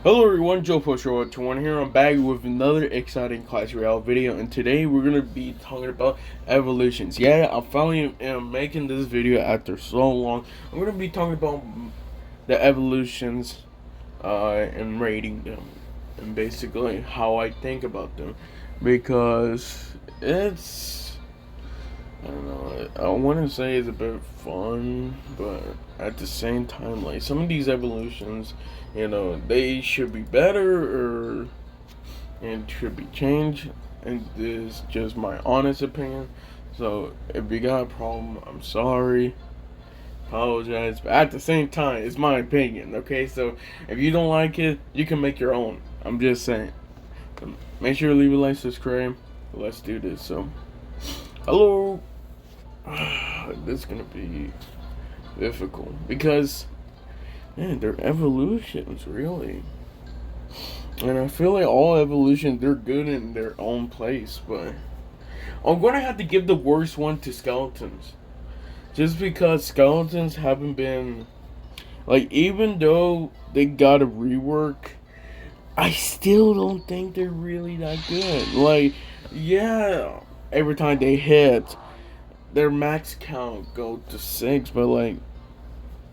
Hello everyone, Joe Pusher121 here. I'm back with another exciting Clash Royale video, and today we're gonna be talking about evolutions. Yeah, I finally am making this video after so long. I'm gonna be talking about the evolutions, and rating them, and basically how I think about them, because it's, I don't know, I want to say it's a bit fun, but at the same time, like, some of these evolutions, they should be better, or it should be changed, and this is just my honest opinion. So if you got a problem, I'm sorry, apologize, but at the same time, it's my opinion, okay? So if you don't like it, you can make your own. I'm just saying. So make sure to leave a like, subscribe. Let's do this. So, hello. This is gonna be difficult because, man, they're evolutions, really. And I feel like all evolutions, they're good in their own place, but I'm gonna have to give the worst one to skeletons. Just because skeletons haven't been, like, even though they got a rework, I still don't think they're really that good. Like, yeah, every time they hit, their max count go to 6, but like,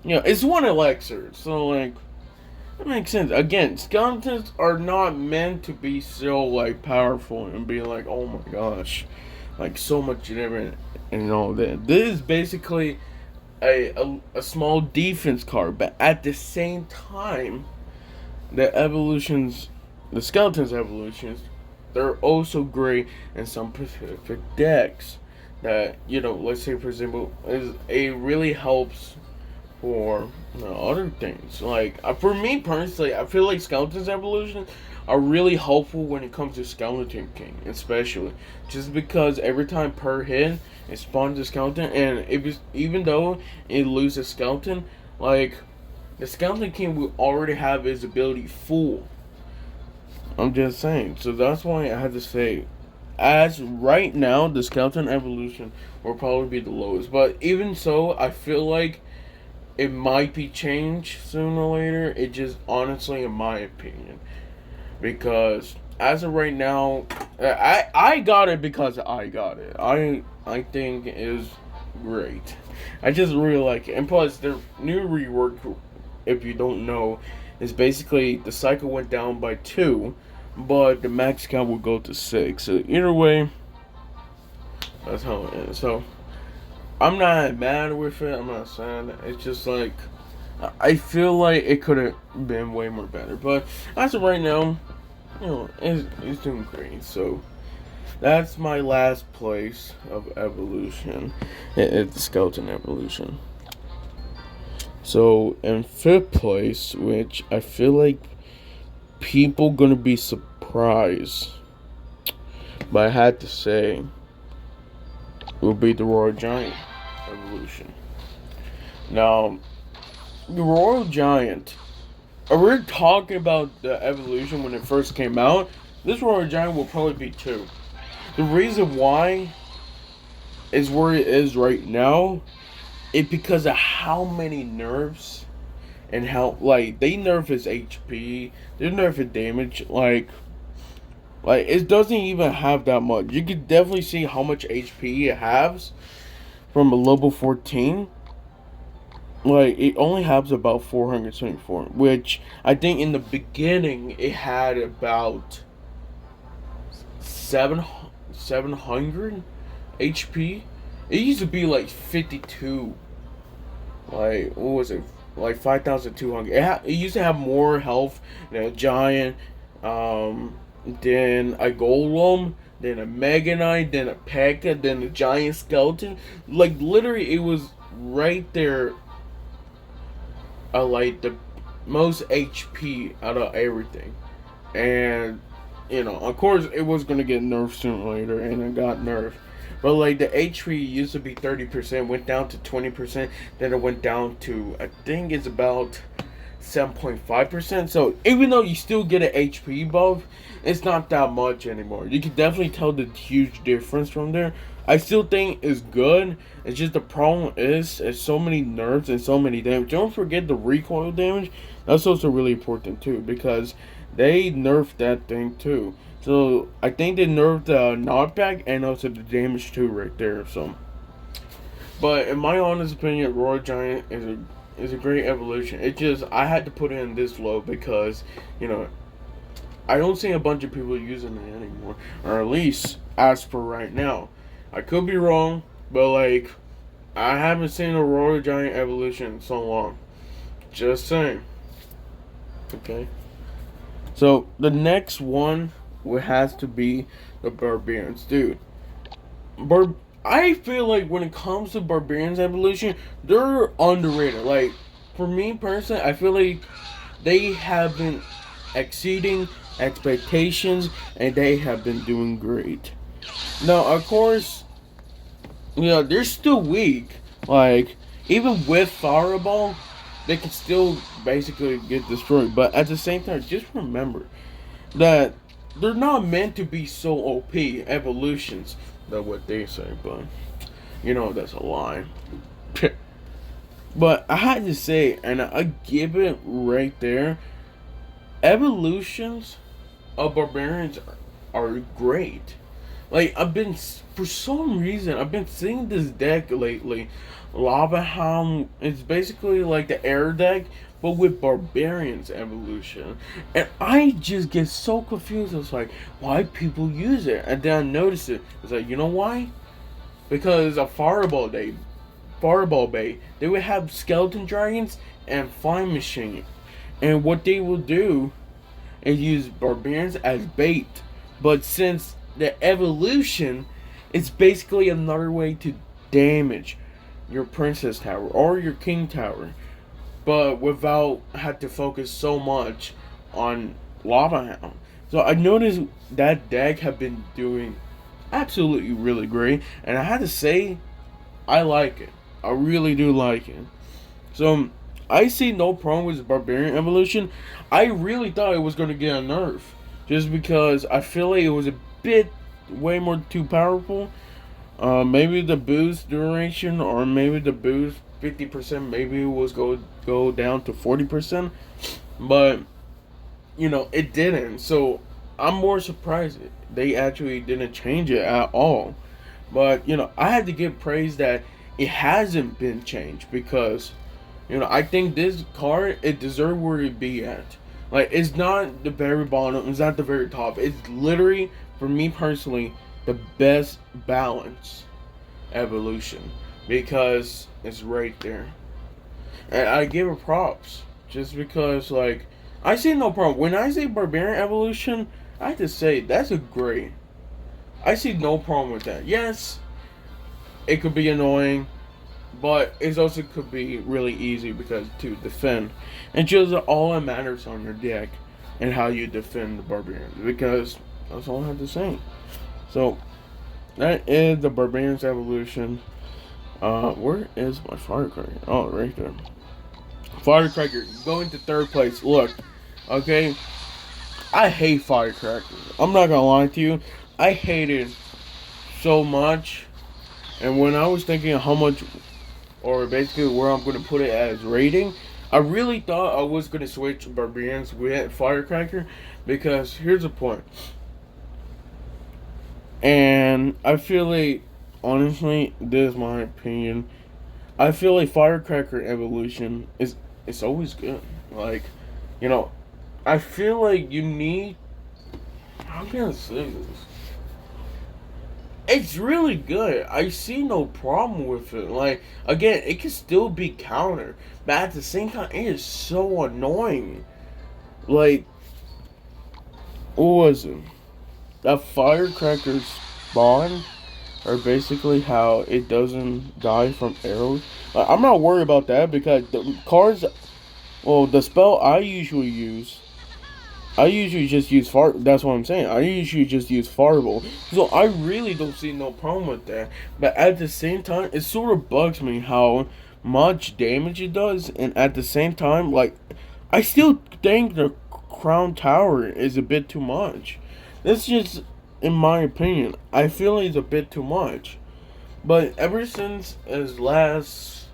it's one elixir, so like, that makes sense. Again, skeletons are not meant to be so like powerful and be like, oh my gosh, like so much different and all that. This is basically a small defense card, but at the same time, the evolutions, the skeletons evolutions, they're also great in some specific decks. That, let's say for example, it really helps for other things. Like, for me personally, I feel like Skeleton's evolution are really helpful when it comes to Skeleton King, especially just because every time per hit it spawns a skeleton, and even though it loses skeleton, like, the Skeleton King will already have his ability full. I'm just saying. So that's why I had to say, as right now, the Skeleton evolution will probably be the lowest. But even so, I feel like it might be changed sooner or later. It just, honestly, in my opinion, because as of right now, I got it because I got it. I think it is great. I just really like it, and plus their new rework, if you don't know, is basically the cycle went down by 2, but the max count will go to 6. So either way, that's how it is. So I'm not mad with it. I'm not saying it's just like, I feel like it could have been way more better. But as of right now, it's doing great. So that's my last place of evolution. It's the skeleton evolution. So in fifth place, which I feel like people gonna be surprised, but I had to say, will be the Royal Giant evolution. Now, the Royal Giant, we're talking about the evolution when it first came out. This Royal Giant will probably be 2. The reason why is where it is right now is because of how many nerfs and how, like, they nerf his HP, they nerf his damage, like it doesn't even have that much. You can definitely see how much HP it has from a level 14. Like, it only has about 474, which I think in the beginning it had about 700 HP. It used to be like 52. Like, what was it? Like 5,200. It used to have more health than a giant, then a golem, then a mega knight, then a P.E.K.K.A, then a giant skeleton. Like, literally, it was right there, like the most HP out of everything. And, of course, it was gonna get nerfed sooner or later, and it got nerfed. But like, the HP used to be 30%, went down to 20%, then it went down to, I think it's about 7.5%. So even though you still get an HP buff, it's not that much anymore. You can definitely tell the huge difference from there. I still think it's good. It's just the problem is it's so many nerfs and so many damage. Don't forget the recoil damage. That's also really important too because they nerfed that thing too. So I think they nerfed the knockback and also the damage too right there. So, but in my honest opinion, Royal Giant is a great evolution. It just I had to put it in this low because you know I don't see a bunch of people using it anymore, or at least as for right now. I could be wrong, but like I haven't seen a Royal Giant evolution in so long. Just saying. Okay. So the next one has to be the Barbarians, dude. I feel like when it comes to Barbarians evolution, they're underrated. Like for me personally, I feel like they have been exceeding expectations and they have been doing great. Now, of course, they're still weak. Like, even with Fireball, they can still basically get destroyed. But at the same time, just remember that they're not meant to be so OP evolutions. That's what they say, but that's a lie. But I had to say, and I give it right there, evolutions of Barbarians are great. Like for some reason I've been seeing this deck lately. Lava Hound is basically like the air deck, but with Barbarians evolution, and I just get so confused. It's like why people use it, and then I notice it. It's like you know why? Because a Fireball Bay, they would have skeleton dragons and flying machine, and what they will do is use Barbarians as bait. But since the evolution, it's basically another way to damage your Princess Tower or your King Tower, but without have to focus so much on Lava Hound. So I noticed that deck have been doing absolutely really great, and I had to say, I like it. I really do like it. So I see no problem with Barbarian evolution. I really thought it was going to get a nerf, just because I feel like it was a bit way more too powerful. Maybe the boost duration, or maybe the boost 50%, maybe it was go down to 40%, but it didn't. So I'm more surprised they actually didn't change it at all. But I had to give praise that it hasn't been changed because I think this card it deserves where it be at. Like it's not the very bottom, it's not the very top. It's literally for me personally the best balance evolution because it's right there. And I give it props just because like I see no problem. When I say Barbarian evolution, I have to say that's a great. I see no problem with that. Yes, it could be annoying, but it also could be really easy because to defend. And just all that matters on your deck and how you defend the Barbarians, because that's all I have to say. So that is the Barbarians evolution. Where is my Firecracker? Oh, right there. Firecracker going to third place. Look, okay, I hate Firecracker. I'm not gonna lie to you. I hate it so much. And when I was thinking of how much, or basically where I'm going to put it as rating, I really thought I was going to switch Barbarians with Firecracker, because here's the point. And I feel like, honestly, this is my opinion, I feel like Firecracker evolution it's always good. Like, I feel like you need, how can I say this? It's really good. I see no problem with it. Like, again, it can still be countered, but at the same time, it is so annoying. Like, what was it? That Firecracker spawn, or basically how it doesn't die from arrows. Like, I'm not worried about that because the cards, well, the spell I usually just use fire. That's what I'm saying. I usually just use Fireball. So I really don't see no problem with that. But at the same time, it sort of bugs me how much damage it does. And at the same time, like, I still think the Crown Tower is a bit too much. That's just, in my opinion. I feel like it's a bit too much. But ever since his last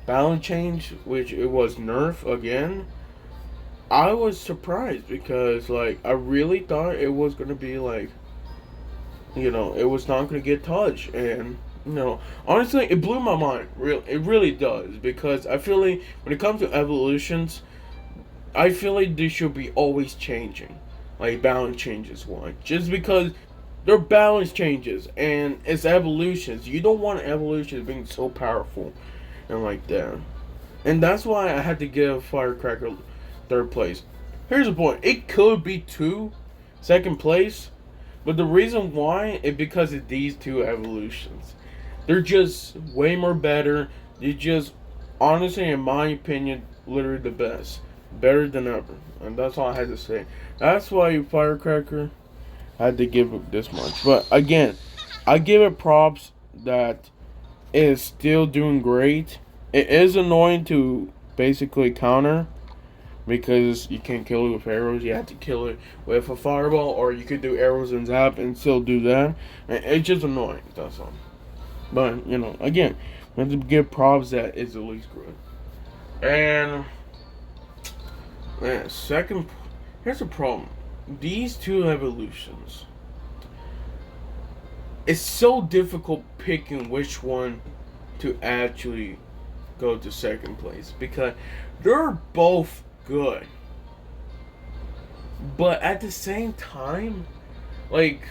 balance change, which it was nerf again, I was surprised because like I really thought it was gonna be like, it was not gonna get touched, and honestly, it blew my mind. It really does, because I feel like when it comes to evolutions, I feel like they should be always changing, like balance changes one, just because they're balance changes and it's evolutions. You don't want evolutions being so powerful and like that, and that's why I had to give Firecracker third place. Here's the point: it could be second place, but the reason why is because of these two evolutions. They're just way more better. They're just, honestly, in my opinion, literally the best. Better than ever. And that's all I had to say. That's why Firecracker had to give it this much. But again, I give it props that it is still doing great. It is annoying to basically counter, because you can't kill it with arrows. You have to kill it with a fireball, or you could do arrows and zap and still do that. And it's just annoying, that's all. But, again, we have to give props that it's at least good. And, man, here's the problem. These two evolutions, it's so difficult picking which one to actually go to second place, because they're both good. But at the same time, like,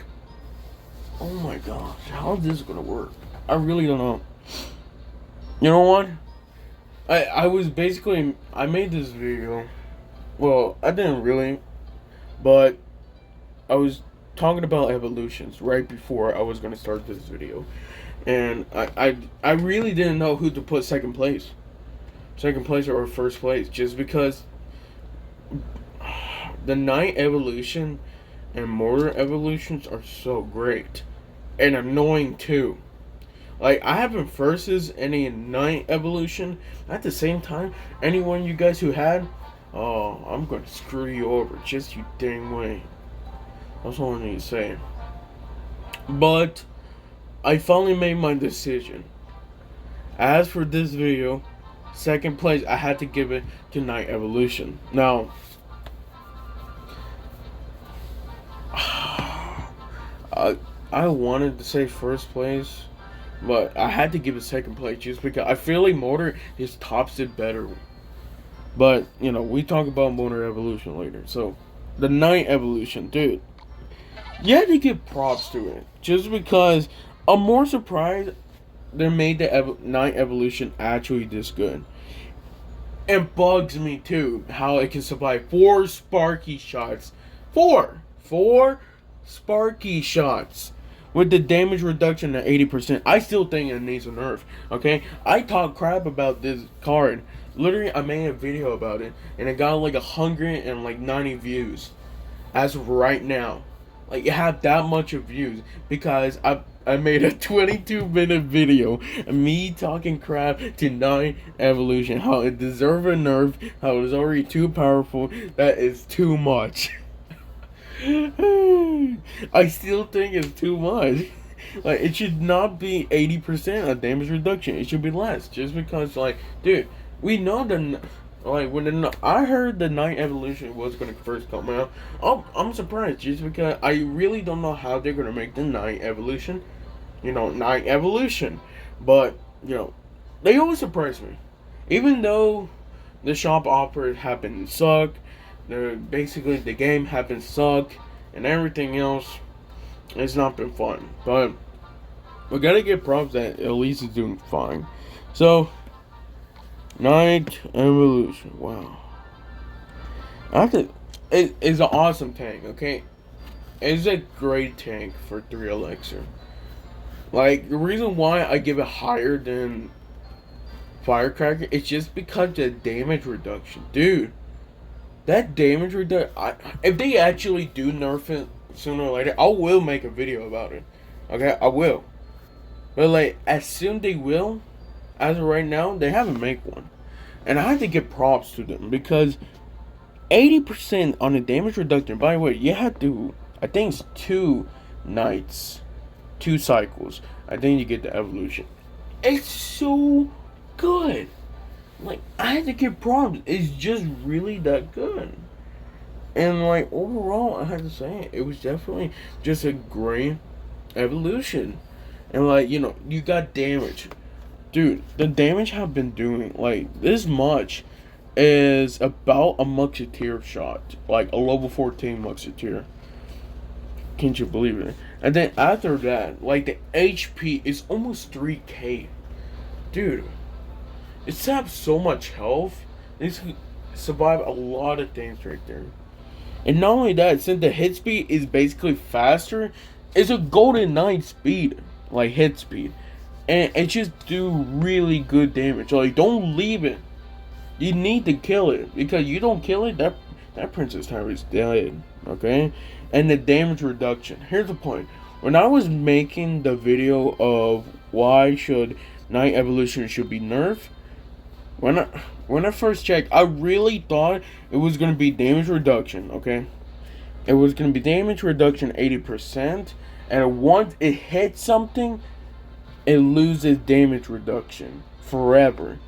oh my gosh, how is this gonna work? I really don't know. You know what? I made this video. Well, I didn't really, but I was talking about evolutions right before I was gonna start this video, and I really didn't know who to put second place or first place, just because the Night Evolution and Mortar Evolutions are so great and annoying too. Like, I haven't versus any Night Evolution. At the same time, anyone you guys who had, oh, I'm gonna screw you over, just you dang way. That's all I need to say. But I finally made my decision. As for this video, second place, I had to give it to Night Evolution. Now, I wanted to say first place, but I had to give it second place just because I feel like Mortar is tops it better. But, we talk about Mortar Evolution later. So, the Night Evolution, dude, you had to give props to it, just because I'm more surprised they made the Night Evolution actually this good. It bugs me too how it can survive 4 Sparky shots. 4 Sparky shots with the damage reduction at 80%. I still think it needs a nerf. Okay, I talk crap about this card. Literally, I made a video about it, and it got like 190 views as of right now. Like, it had that much of views because I made a 22-minute video of me talking crap to Night Evolution, how it deserved a nerf, how it was already too powerful. That is too much. I still think it's too much. Like, it should not be 80% of damage reduction. It should be less, just because, like, dude, we know when I heard the Night Evolution was gonna first come out, I'm surprised, just because I really don't know how they're gonna make the Night Evolution, Night Evolution. But they always surprise me, even though the shop offers have been suck. Basically, the game have been suck, and everything else has not been fun. But we gotta give props that at least it's doing fine. So, Night Evolution, wow. It's an awesome tank, okay? It's a great tank for 3 elixir. Like, the reason why I give it higher than Firecracker is just because the damage reduction. Dude, that damage reduction, if they actually do nerf it sooner or later, I will make a video about it. Okay, I will. But, like, as soon they will, as of right now, they haven't made one. And I have to give props to them, because 80% on the damage reduction, by the way, you have to, I think it's 2 nights, 2 cycles. I think you get the evolution. It's so good. Like, I had to give props. It's just really that good. And like overall, I had to say it was definitely just a great evolution. And like, you got damage. Dude, the damage I've been doing, like, this much is about a Musketeer shot. Like, a level 14 Musketeer. Can't you believe it? And then after that, like, the HP is almost 3k. Dude, it's have so much health. It's survive a lot of things right there. And not only that, since the hit speed is basically faster, it's a golden 9 speed. Like, hit speed. And it just do really good damage. Like, don't leave it. You need to kill it. Because you don't kill it, that Princess Tower is dead. Okay? And the damage reduction. Here's the point. When I was making the video of why should Night Evolution should be nerfed, when I first checked, I really thought it was going to be damage reduction. Okay? It was going to be damage reduction 80%. And once it hits something, it loses damage reduction forever.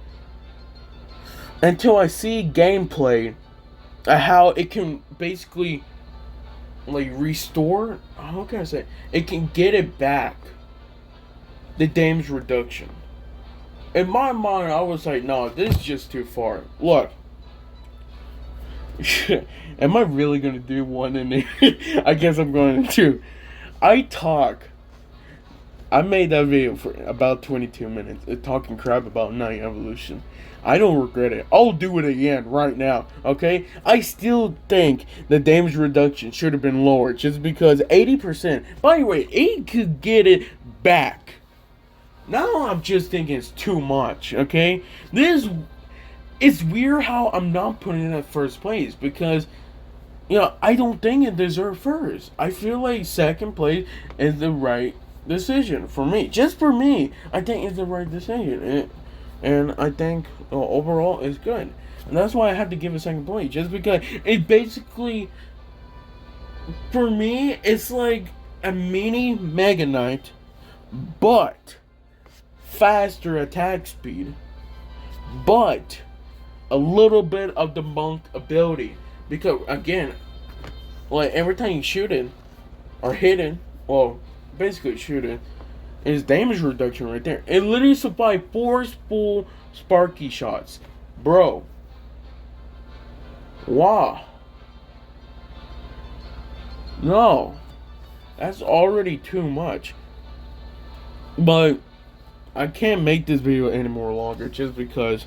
Until I see gameplay, how it can basically like restore. How can I say? It can get it back. The damage reduction. In my mind, I was like, no, this is just too far. Look. Am I really gonna do one in there? I guess I'm going to. I made that video for about 22 minutes, talking crap about Night Evolution. I don't regret it. I'll do it again right now, okay? I still think the damage reduction should have been lower, just because 80%, by the way, it could get it back. Now I'm just thinking it's too much, okay? It's weird how I'm not putting it at first place, because I don't think it deserves first. I feel like second place is the right decision for me. Just for me, I think it's the right decision. And I think overall it's good. And that's why I had to give it second place. Just because it basically, for me, it's like a mini Mega Knight, but faster attack speed, but a little bit of the monk ability. Because again, like every time you shoot it or hit it, well, basically shoot it, is damage reduction right there. It literally supplied 4 full Sparky shots. Bro. Wow. No. That's already too much. But I can't make this video any more longer just because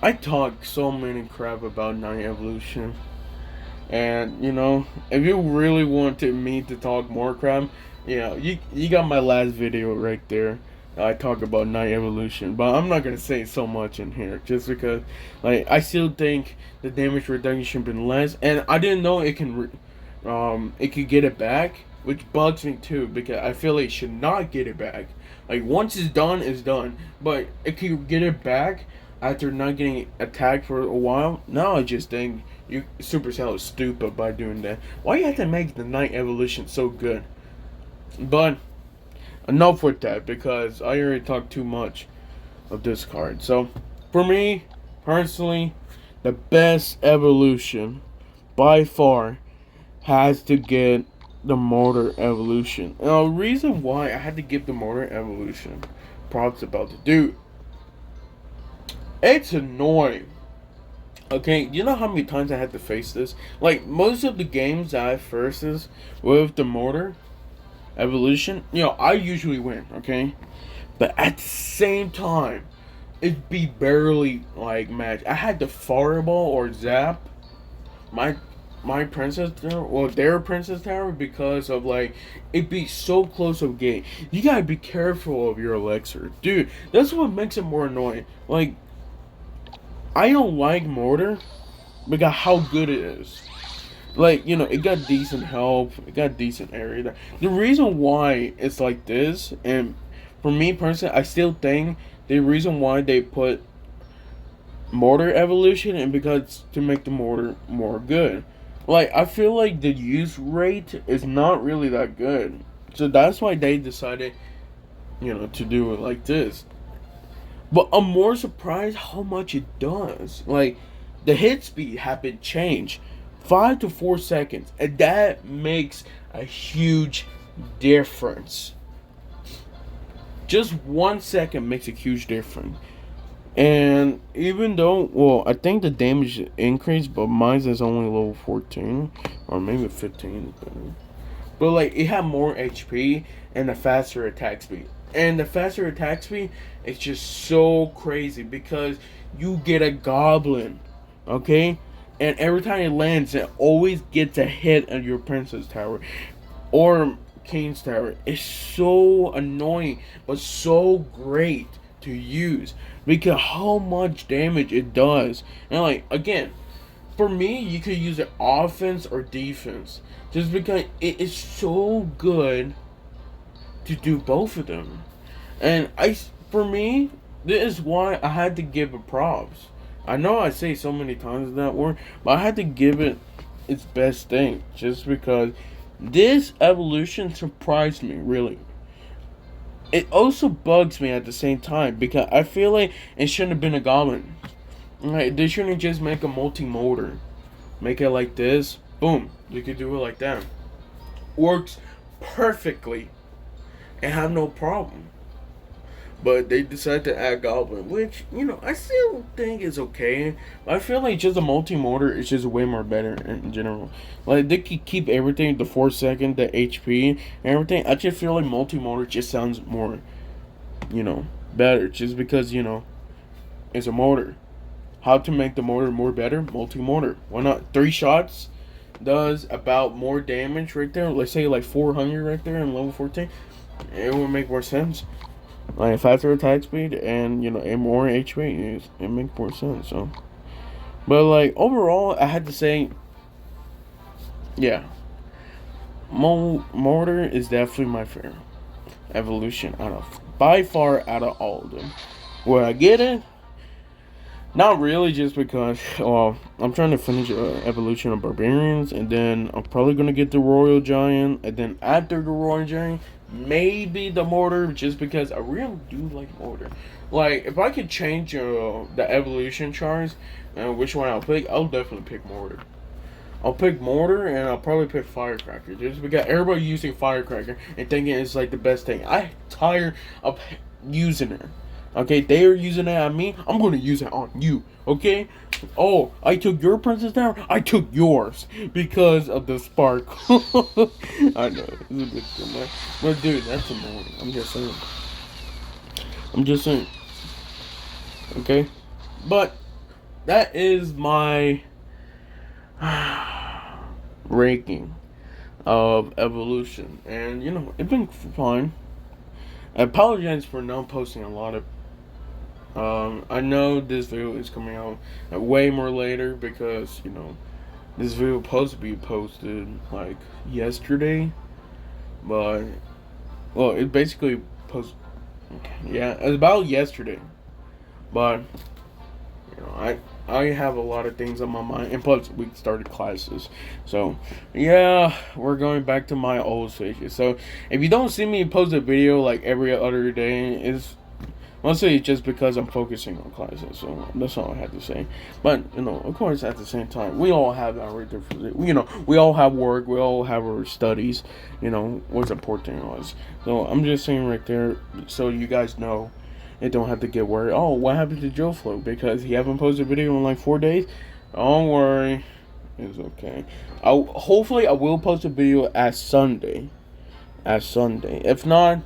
I talk so many crap about Night Evolution. And, if you really wanted me to talk more crap, you got my last video right there. I talk about Night Evolution, but I'm not gonna say so much in here just because, like, I still think the damage reduction been less, and I didn't know it can, it could get it back, which bugs me too because I feel like it should not get it back. Like once it's done, but it could get it back after not getting attacked for a while. Now I just think Supercell is stupid by doing that. Why you have to make the Night Evolution so good? But enough with that because I already talked too much of this card. So for me personally, the best evolution by far has to get the Mortar Evolution. Now the reason why I had to give the Mortar Evolution props about the dude, it's annoying. Okay, you know how many times I had to face this? Like most of the games that I faces with the Mortar Evolution, I usually win, okay? But at the same time, it'd be barely like match. I had to fireball or zap my princess tower, well their princess tower, because of like it'd be so close of gate. You gotta be careful of your elixir. Dude, that's what makes it more annoying. Like I don't like Mortar because how good it is. Like, it got decent health, it got decent area. The reason why it's like this, and for me personally, I still think the reason why they put Mortar Evolution and because to make the Mortar more good. Like, I feel like the use rate is not really that good. So that's why they decided to do it like this. But I'm more surprised how much it does. Like, the hit speed have been changed 5 to 4 seconds, and that makes a huge difference. Just 1 second makes a huge difference. And even though, well, I think the damage increased, but mine is only level 14 or maybe 15. But like, it had more HP and a faster attack speed. And the faster attack speed is just so crazy because you get a goblin, okay? And every time it lands, it always gets a hit on your princess tower or king's tower. It's so annoying, but so great to use because how much damage it does. And like, again, for me, you could use it offense or defense, just because it is so good to do both of them. And for me, this is why I had to give it props. I know I say so many times that word, but I had to give it its best thing, just because this evolution surprised me, really. It also bugs me at the same time because I feel like it shouldn't have been a goblin. Like, they shouldn't just make a multi-motor. Make it like this. Boom. You could do it like that. Works perfectly. And have no problem. But they decided to add goblin, which, I still think is okay. But I feel like just a multi-motor is just way more better in general. Like, they could keep everything, the 4 second, the HP, and everything. I just feel like multi-motor just sounds more, better. Just because, it's a motor. How to make the motor more better? Multi-motor. Why not? 3 shots does about more damage right there. Let's say like 400 right there in level 14. It would make more sense. Like, faster attack speed and, and more HP. It makes more sense, so. But, like, overall, I had to say, yeah. Mortar is definitely my favorite evolution by far out of all of them. Will I get it? Not really, just because I'm trying to finish evolution of Barbarians, and then I'm probably going to get the Royal Giant, and then after the Royal Giant, maybe the Mortar, just because I really do like Mortar. Like, if I could change the evolution charts and which one I'll pick, I'll definitely pick Mortar. I'll pick Mortar, and I'll probably pick Firecracker, just because everybody using Firecracker and thinking it's like the best thing. I'm tired of using it. Okay, they are using it on me. I'm going to use it on you. Okay? Oh, I took your princess tower. I took yours because of the spark. I know it's a bit too much, but dude, that's annoying. I'm just saying. Okay, but that is my ranking of evolution, and it's been fine. I apologize for not posting a lot of. I know this video is coming out way more later because this video was supposed to be posted like yesterday, but it basically it's about yesterday, but I have a lot of things on my mind, and plus we started classes, so yeah, we're going back to my old stages. So if you don't see me post a video like every other day, it's mostly just because I'm focusing on classes, so that's all I had to say. But of course, at the same time, we all have our different. We all have work, we all have our studies. What's important to us. So I'm just saying right there, so you guys know. And don't have to get worried. Oh, what happened to Joe Flo? Because he haven't posted a video in like 4 days. Don't worry, it's okay. Hopefully I will post a video at Sunday. If not,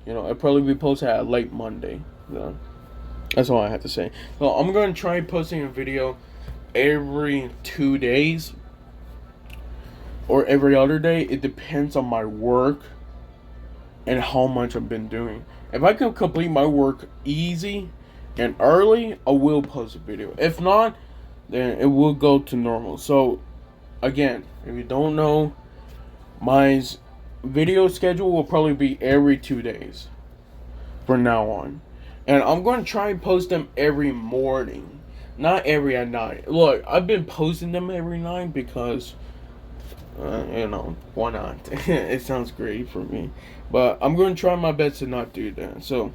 it'll probably be posted at late Monday. So, that's all I have to say. So I'm gonna try posting a video every 2 days or every other day. It depends on my work and how much I've been doing. If I can complete my work easy and early, I will post a video. If not, then it will go to normal. So, again, if you don't know, my video schedule will probably be every 2 days from now on. And I'm going to try and post them every morning, not every at night. Look, I've been posting them every night because why not? It sounds great for me. But I'm going to try my best to not do that. So,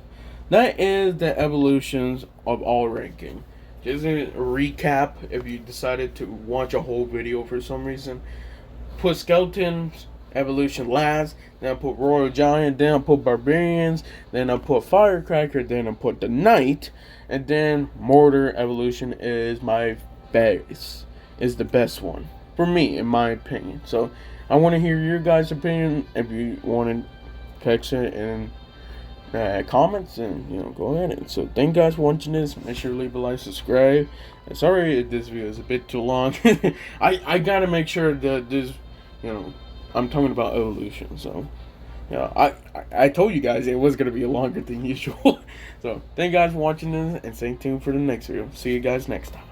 that is the evolutions of all ranking. Just a recap, if you decided to watch a whole video for some reason, put Skeletons Evolution last, then I put Royal Giant, then I put Barbarians, then I put Firecracker, then I put the Knight, and then Mortar Evolution is my base, is the best one for me, in my opinion. So I want to hear your guys' opinion. If you want to text it in comments, and go ahead. And so thank you guys for watching this. Make sure to leave a like, subscribe. And sorry if this video is a bit too long. I gotta make sure that this, I'm talking about evolution. So yeah, I told you guys it was gonna be longer than usual. So thank you guys for watching this, and stay tuned for the next video. See you guys next time.